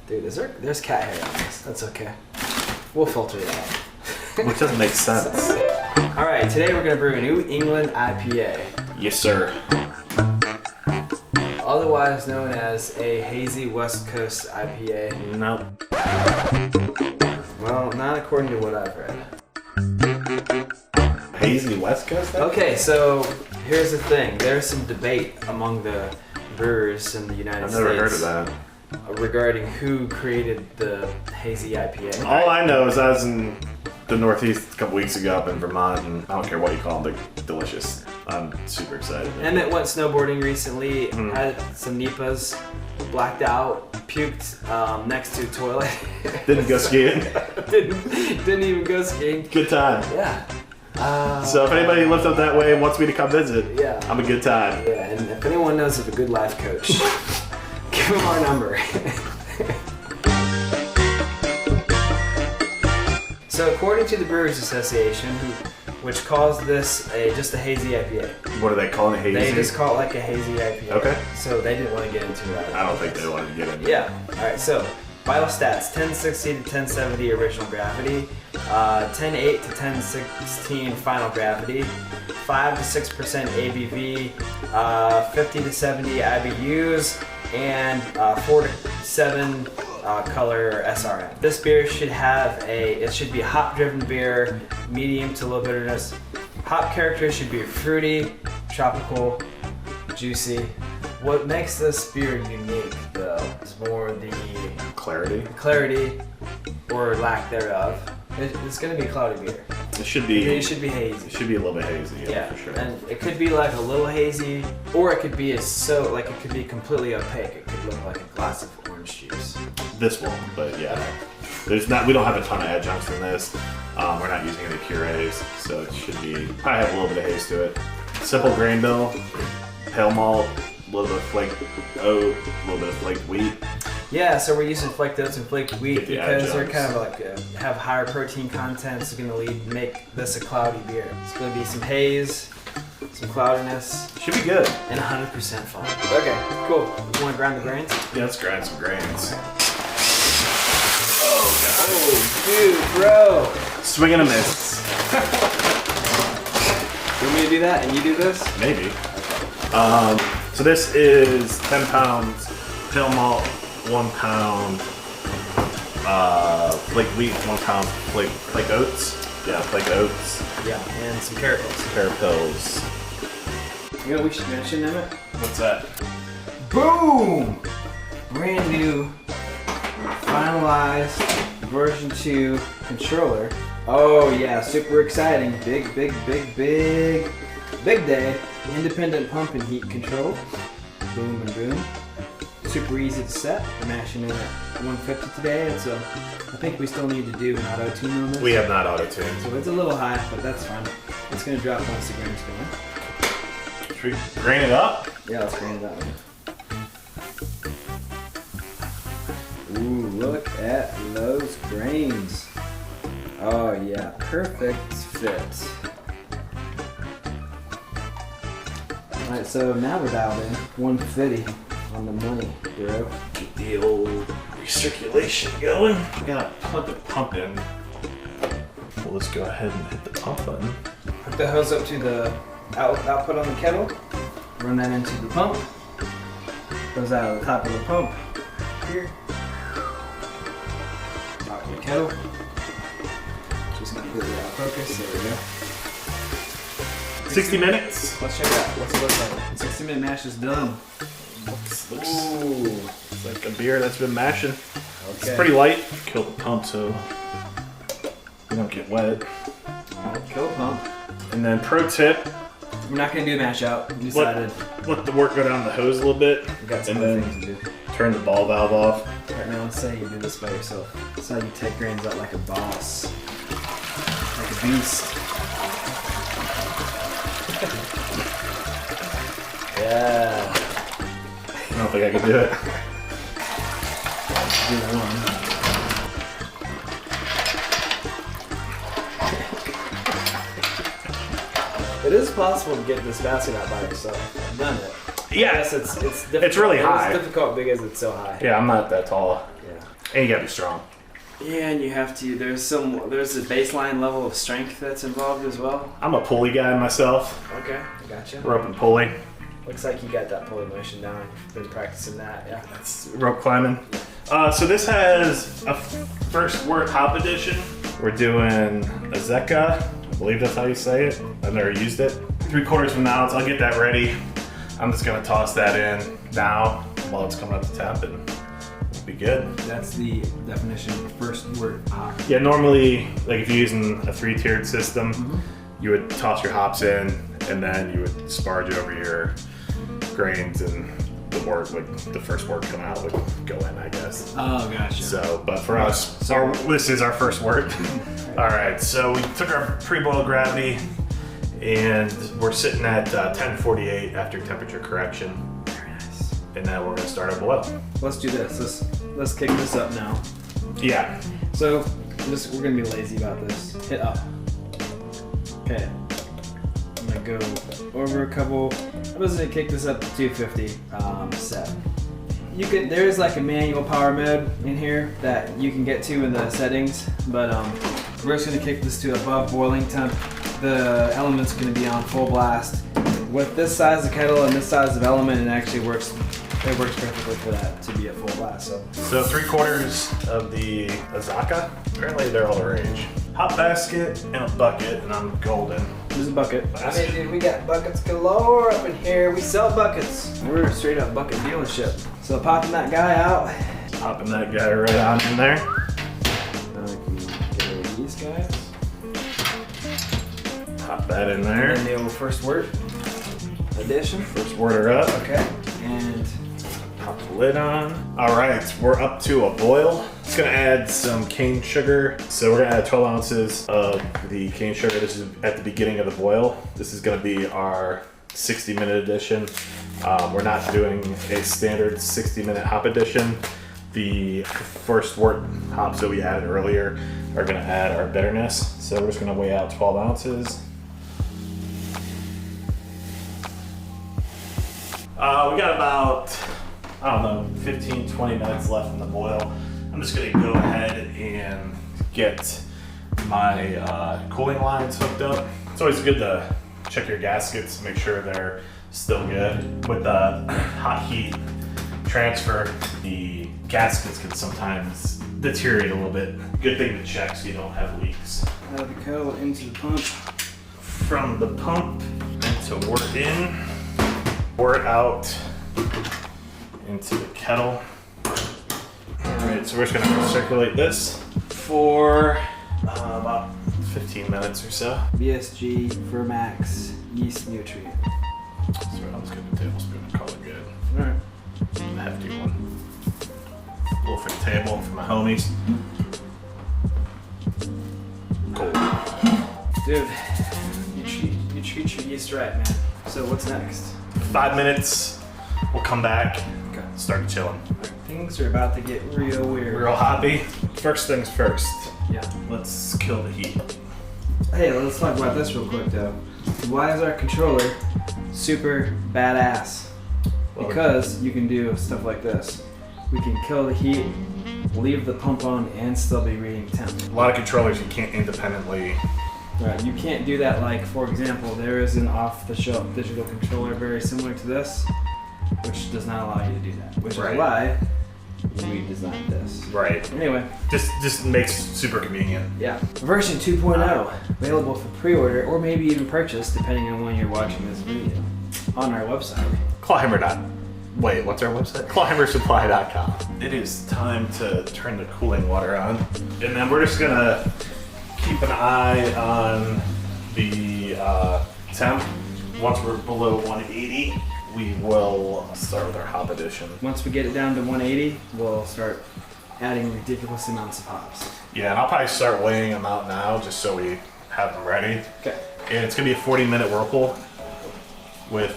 Dude, there's cat hair on this. That's okay. We'll filter it out. Which doesn't make sense. All right, today we're gonna brew a New England IPA. Yes, sir. Otherwise known as a hazy West Coast IPA. Nope. Well, not according to what I've read. Hazy West Coast? Okay, so here's the thing. There's some debate among the brewers in the United States. I've never heard of that. Regarding who created the hazy IPA. All I know is I was in the Northeast a couple weeks ago up in Vermont, and I don't care what you call them, they're delicious. I'm super excited. Emmett went snowboarding recently, had some NEIPAs, blacked out, puked next to a toilet. Didn't go skiing. didn't even go skiing. Good time. Yeah. So if anybody lives up that way and wants me to come visit, yeah, I'm a good time. Yeah, and if anyone knows of a good life coach, give him our number. So according to the Brewers Association, which calls this just a hazy IPA. What are they calling it, hazy? They just call it like a hazy IPA. Okay. So they didn't want to get into it. I don't think they wanted to get into it. Yeah. All right. So vital stats: 1060 to 1070 original gravity, 10.8 to 1016 final gravity, 5 to 6% ABV, 50 to 70 IBUs, and 4 to 7 color SRM. This beer should be a hop-driven beer, medium to low bitterness. Hop character should be fruity, tropical, juicy. What makes this beer unique, though, is more the clarity or lack thereof. It's going to be a cloudy beer. It should be hazy. It should be a little bit hazy, yeah, for sure. And it could be like a little hazy, or it could be it could be completely opaque. It could look like a glass of orange juice. This won't, but yeah. We don't have a ton of adjuncts in this. We're not using any purees, so it should probably have a little bit of haze to it. Simple grain bill, pale malt, a little bit of flaked oat, a little bit of flaked wheat. Yeah, so we're using flaked oats and flaked wheat because they're adjuncts. kind of like have higher protein content. It's going to make this a cloudy beer. It's going to be some haze, some cloudiness. Should be good. And 100% fun. Okay, cool. You want to grind the grains? Yeah, let's grind some grains. Oh, dude, bro. Swing and a miss. You want me to do that and you do this? Maybe. So this is 10 pounds pale malt, 1 pound flaked wheat, 1 pound flaked oats. Yeah, flaked oats. Yeah, and some carrot pills. Carrot pills. You know what we should mention, Emmett? What's that? Boom! Brand new, finalized version 2 controller. Oh yeah, super exciting. Big day. Independent pump and heat control. Boom and boom. Super easy to set. We're mashing in at 150 today, so I think we still need to do an auto tune on this. We have not auto tuned. So it's a little high, but that's fine. It's gonna drop once the grain's going. Should we grain it up? Yeah, let's grain it up. Ooh, look at those grains. Oh yeah, perfect fit. Alright, so now we're dialed in. 150 on the money, bro. Get the old recirculation going. We gotta plug the pump in. Well, let's go ahead and hit the pump button. Hook the hose up to the output on the kettle. Run that into the pump. Goes out of the top of the pump. Here. Top of the kettle. Just completely out of focus. There we go. 60 minutes. Let's check it out. What's it look like? 60-minute mash is done. Ooh. It's like a beer that's been mashing. Okay. It's pretty light. Kill the pump so you don't get wet. Alright, kill the pump. And then pro tip, We're not going to do a mash out. We decided. let the work go down the hose a little bit. We got some and other then things to do. turn the ball valve off. Alright, now let's say you do this by yourself. That's how you take grains out like a boss. Like a beast. Yeah. I don't think I can do it. Do one. It is possible to get this basket out by yourself. I've done it. Yeah, I guess it's difficult. It's really high. It's difficult because it's so high. Yeah, I'm not that tall. Yeah. And you gotta be strong. Yeah, and you have to. There's a baseline level of strength that's involved as well. I'm a pulley guy myself. Okay, I gotcha. Rope and pulley. Looks like you got that pulley motion down. Been practicing that, yeah. That's rope climbing. So this has a first word hop edition. We're doing Azeka. I believe that's how you say it. I've never used it. 3/4 of an ounce. I'll get that ready. I'm just gonna toss that in now while it's coming up to temp, and it'll be good. That's the definition of first word hop. Yeah, normally, like if you're using a 3-tiered system, you would toss your hops in, and then you would sparge over your grains, and the first word coming out would go in, I guess. Oh, gotcha. So, but for us, this is our first word. All right, so we took our pre-boil gravity, and we're sitting at 1048 after temperature correction. Very nice. And now we're gonna start our boil. Let's do this. Let's kick this up now. Yeah. So we're gonna be lazy about this. Hit up. Okay. I'm gonna go over a couple. I'm just gonna kick this up to 250 set. There is like a manual power mode in here that you can get to in the settings, but we're just gonna kick this to above boiling temp. The element's gonna be on full blast. With this size of kettle and this size of element, it actually works. It works perfectly for that to be at full blast. So 3/4 of the Azaka. Apparently they're all the rage. Hot basket and a bucket, and I'm golden. There's a bucket. Basket. I mean, dude, we got buckets galore up in here. We sell buckets. We're a straight up bucket dealership. So popping that guy out. Popping that guy right on in there. Now I can get rid of these guys. Pop that in there. And the old first word addition. First word up. Okay. And Pop the lid on. All right, we're up to a boil. It's gonna add some cane sugar. So we're gonna add 12 ounces of the cane sugar. This is at the beginning of the boil. This is gonna be our 60-minute edition. We're not doing a standard 60-minute hop edition. The first wort hops that we added earlier are gonna add our bitterness. So we're just gonna weigh out 12 ounces. We got about, I don't know, 15, 20 minutes left in the boil. I'm just gonna go ahead and get my cooling lines hooked up. It's always good to check your gaskets, make sure they're still good. With the hot heat transfer, the gaskets can sometimes deteriorate a little bit. Good thing to check so you don't have leaks. out of the kettle into the pump. From the pump into wort in, wort out into the kettle. Alright, so we're just gonna circulate this for about 15 minutes or so. BSG Vermax yeast nutrient. So I'll just get a tablespoon and call it good. Alright. A hefty one. A little for the table for my homies. Cool. Dude, you treat your yeast right, man. So what's next? 5 minutes, we'll come back, Okay. start chilling. Things are about to get real weird. Real hoppy. First things first, Yeah. let's kill the heat. Hey, let's talk about this real quick though. Why is our controller super badass? Because you can do stuff like this. We can kill the heat, leave the pump on, and still be reading temp. A lot of controllers you can't independently. Right, you can't do that. Like, for example, there is an off-the-shelf digital controller very similar to this, which does not allow you to do that. Which Right. is why we designed this. Right. Anyway, Just makes it super convenient. yeah. Version 2.0, available for pre-order or maybe even purchase, depending on when you're watching this video, on our website. Wait, what's our website? Clawhammersupply.com. It is time to turn the cooling water on. And then we're just gonna keep an eye on the temp. Once we're below 180, we will start with our hop edition. Once we get it down to 180, we'll start adding ridiculous amounts of hops. Yeah, and I'll probably start weighing them out now just so we have them ready. Okay. And it's gonna be a 40-minute whirlpool with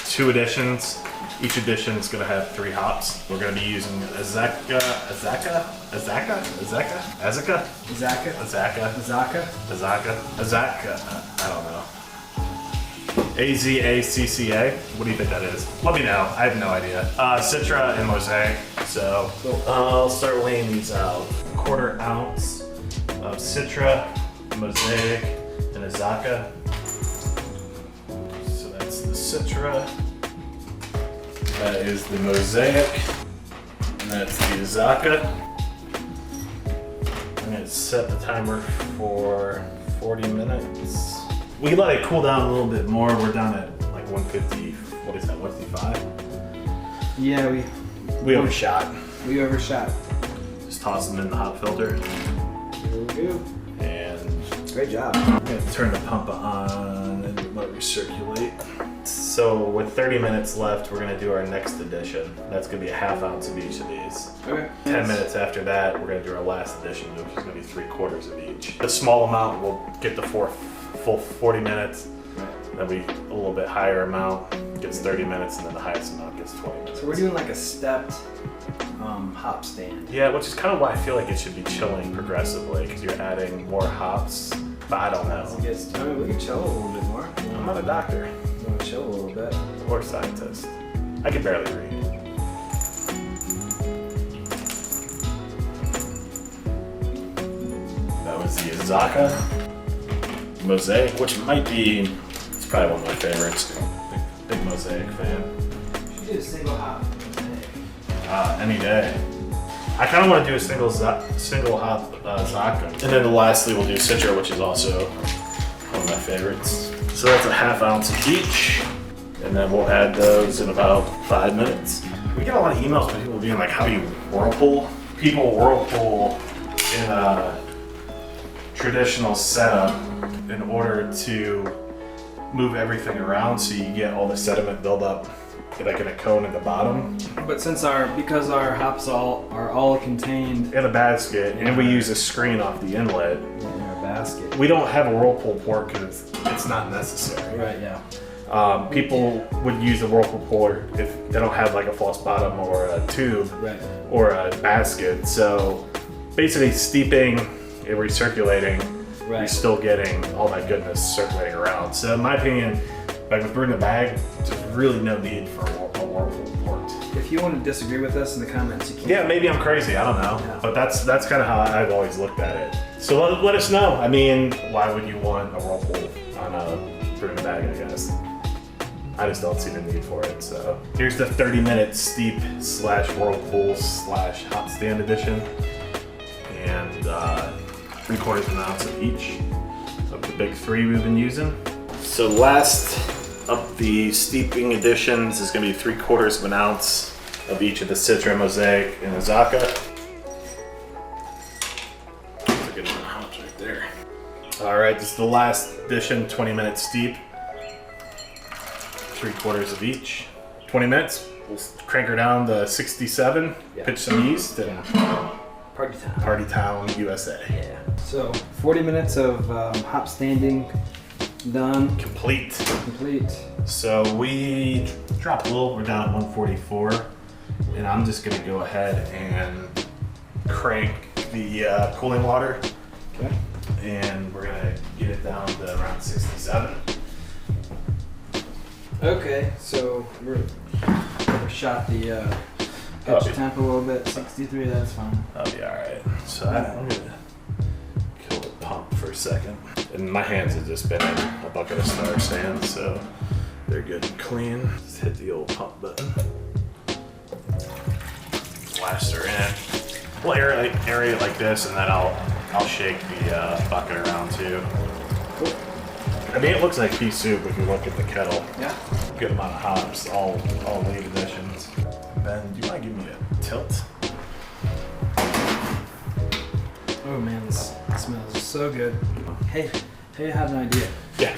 2 additions. Each addition is gonna have 3 hops. We're gonna be using Azaka. I don't know. AZACCA. What do you think that is? Let me know. I have no idea. Citra and Mosaic. So I'll start weighing these out. 1/4 ounce of Citra, Mosaic, and Azaka. So that's the Citra. That is the Mosaic. And that's the Azaka. I'm gonna set the timer for 40 minutes. We let it cool down a little bit more. We're down at like 150, what is that, 155? Yeah, We overshot. we overshot. Just toss them in the hop filter. Here we go. And Great job. I'm gonna turn the pump on and let it recirculate. So with 30 minutes left, we're gonna do our next addition. That's gonna be a 1/2 ounce of each of these. Okay. 10 minutes after that, we're gonna do our last addition, which is gonna be 3/4 of each. The small amount will get the full 40 minutes. Then a little bit higher amount gets 30 minutes, and then the highest amount gets 20 minutes. So we're doing like a stepped hop stand. Yeah, which is kind of why I feel like it should be chilling progressively, because you're adding more hops. But I don't know. I mean, we can chill a little bit more. I'm not a doctor You want to chill a little bit? or a scientist. I can barely read. That was the Azaka Mosaic, which might be, it's probably one of my favorites. Big Mosaic fan. You should do a single hop. Any day. I kind of want to do a single hop Zaka. And then lastly we'll do Citra, which is also one of my favorites. So that's a 1/2 ounce of each. And then we'll add those in about 5 minutes. We get a lot of emails from people being like, how do you whirlpool? People whirlpool in a traditional setup in order to move everything around so you get all the sediment buildup like in a cone at the bottom. But because our hops are all contained In a basket, and we use a screen off the inlet. in our basket. We don't have a whirlpool port because it's not necessary. Right, yeah. People would use a whirlpool port if they don't have like a false bottom or a tube Right. or a basket. So basically steeping and recirculating, you're Right. still getting all that goodness circulating around. So in my opinion, like with brewing the bag, there's really no need for a whirlpool port. If you want to disagree with us in the comments, you can. Yeah, maybe I'm crazy, I don't know. Yeah. But that's kind of how I've always looked at it. So let us know. I mean, why would you want a whirlpool on a brewing the bag, I guess? I just don't see the need for it. So here's the 30-minute steep / whirlpool / hot stand edition. And 3/4 of an ounce of each of the big 3 we've been using. So last of the steeping additions is going to be 3/4 of an ounce of each of the Citra, Mosaic, and Azaka. That's a good amount of hops right there. All right, this is the last addition, 20-minute steep. 3/4 of each. 20 minutes. We'll crank her down to 67. Yeah. Pitch some yeast and Party time. Party Town, USA. Yeah. So 40 minutes of hop standing done. Complete. Complete. So we dropped a little. We're down at 144, and I'm just gonna go ahead and crank the cooling water, Okay. and we're gonna get it down to around 67. Okay. So we shot the pitch temp a little bit. 63. That's fine. That'll be all right. So I'm gonna kill the pump for a second. And my hands have just been in a bucket of Star Sand, so they're good and clean. Just hit the old pump button. Blast her in. We'll aerate it like this, and then I'll shake the bucket around too. Cool. I mean, it looks like pea soup if you look at the kettle. Yeah. Good amount of hops, all late additions. Ben, do you mind giving me a tilt? Oh man, this smells so good. Hey, I had an idea. Yeah.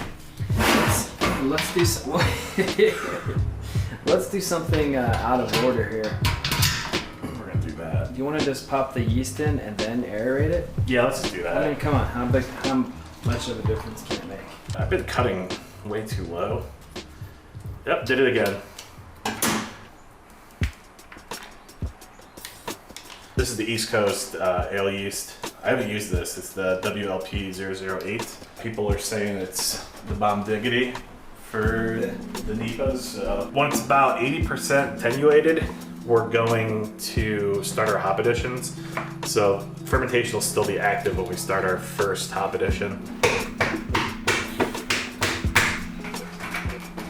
Let's do some, let's do something out of order here. We're gonna do that. Do you want to just pop the yeast in and then aerate it? Yeah, let's just do that. I mean, come on, how much of a difference can it make? I've been cutting way too low. Yep, did it again. This is the East Coast ale yeast. I haven't used this. It's the WLP 008. People are saying it's the bomb diggity for the NEIPAs. Once about 80% attenuated, we're going to start our hop additions. So fermentation will still be active when we start our first hop addition.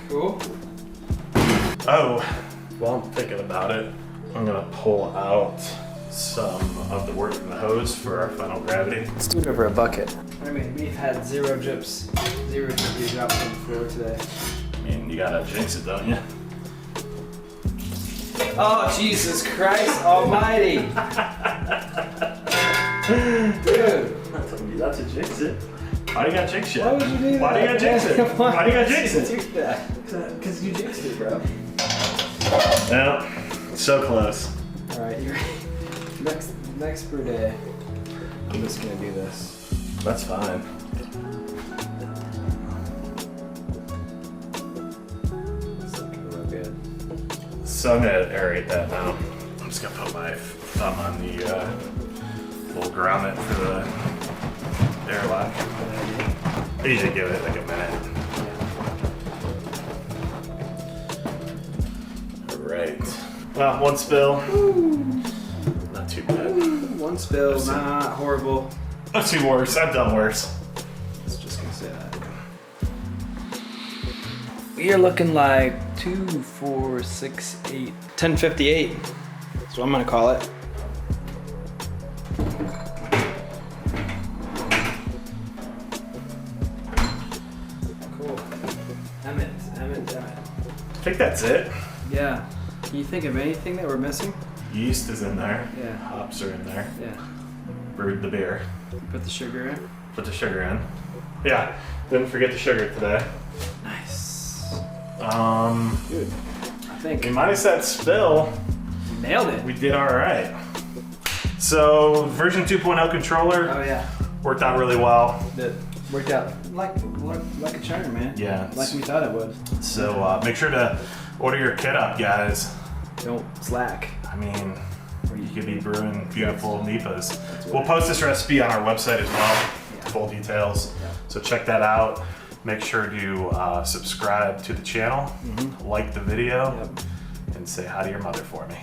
Cool. Oh, while I'm thinking about it, I'm gonna pull out some of the wort from the hose for our final gravity. Let's do it over a bucket. I mean, we've had zero drips dropped on the floor today. I mean, you gotta jinx it, don't you? Oh, Jesus Christ Almighty! Dude. I told you not to jinx it. Why do you gotta jinx it? Why would you do that? Why do you gotta jinx it? Why do you gotta jinx it? Do that? Because you jinxed it, bro. No, so close. Alright, you ready? Next brew day, I'm just gonna do this. That's fine. It's looking real good. So I'm gonna aerate that now. I'm just gonna put my thumb on the little grommet for the airlock. I usually give it like a minute. Alright. Well, one spill. Woo. Not too bad. One spill, not horrible. Not too worse. I've done worse. I was just gonna say that. We are looking like 2, 4, 6, 8, 1058. That's what I'm gonna call it. Cool. Emmett. I think that's it. Yeah. Can you think of anything that we're missing? Yeast is in there. Yeah. Hops are in there. Yeah. Brewed the beer. Put the sugar in. Put the sugar in. Yeah. Didn't forget the sugar today. Nice. Dude. I think Minus that spill, nailed it. we did all right. So version 2.0 controller Oh yeah. worked out really well. That worked out like a charmer, man. Yeah. Like we thought it would. So make sure to order your kit up, guys. Don't slack. I mean, you could be brewing beautiful NEIPAs. We'll post this recipe on our website as well, full details. Yeah. So check that out. Make sure to subscribe to the channel, like the video, and say hi to your mother for me.